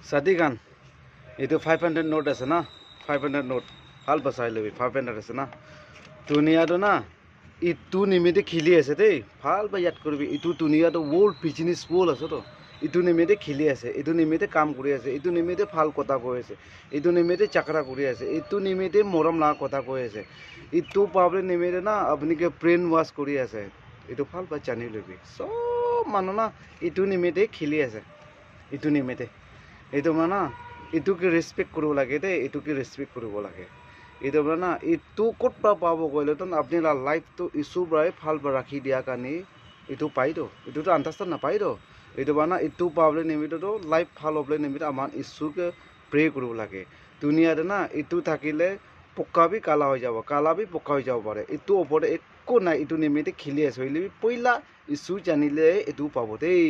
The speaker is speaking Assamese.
সাদি খান এইটো 500 নোট আছে না 500 নোট ভাল বচাই লবি 500 আছে না দুনিয়াটো না ইটো নিমিতে খেলি আছে দেই ভাল বা ইয়াদ কৰিবি ইটো দুনিয়াটো ৱৰ্ল্ড বিজনেছ ৱৰ্ল্ড আছে তো ইটো নিমিতে খেলি আছে ইটো নিমিতে কাম কৰি আছে ইটো নিমিতে ভাল কথা কৈ আছে ইটো নিমিতে চাকৰা কৰি আছে ইটো নিমিতে মৰম লগা কথা কৈ আছে ইটো পাবলে নিমিতে না আপুনিকে ব্ৰেইন ৱাছ কৰি আছে ইটো ভাল বা জানি লবি সব মানুহ না ইটো নিমিতে খেলি আছে ইটো নিমিতে এইটো মানে ইটোকে ৰেচপেক্ট কৰিব লাগে দেই ইটোকে ৰেচপেক্ট কৰিব লাগে এইটো মানে ইটো ক'ত পাব গ'লে তো আপুনি লাইফটো ইছ্যু পৰাই ভাল ৰাখি দিয়া কাৰণে এইটো পায়তো এইটোতো আন্দাজত নাপায়তো এইটো মানে ইটো পাবলৈ নিমিত্ততো লাইফ ভাল হ'বলৈ নিমিত্ত আমাৰ ইছ্যুকে প্ৰে কৰিব লাগে দুনিয়াতে না ইটো থাকিলে পকা বি কালা হৈ যাব কালা বি পকা হৈ যাব পাৰে ইটো ওপৰতে একো নাই ইটো নিমিত্তে খেলি আছে পইলা ইছ্যু জানিলে এইটো পাব দেই।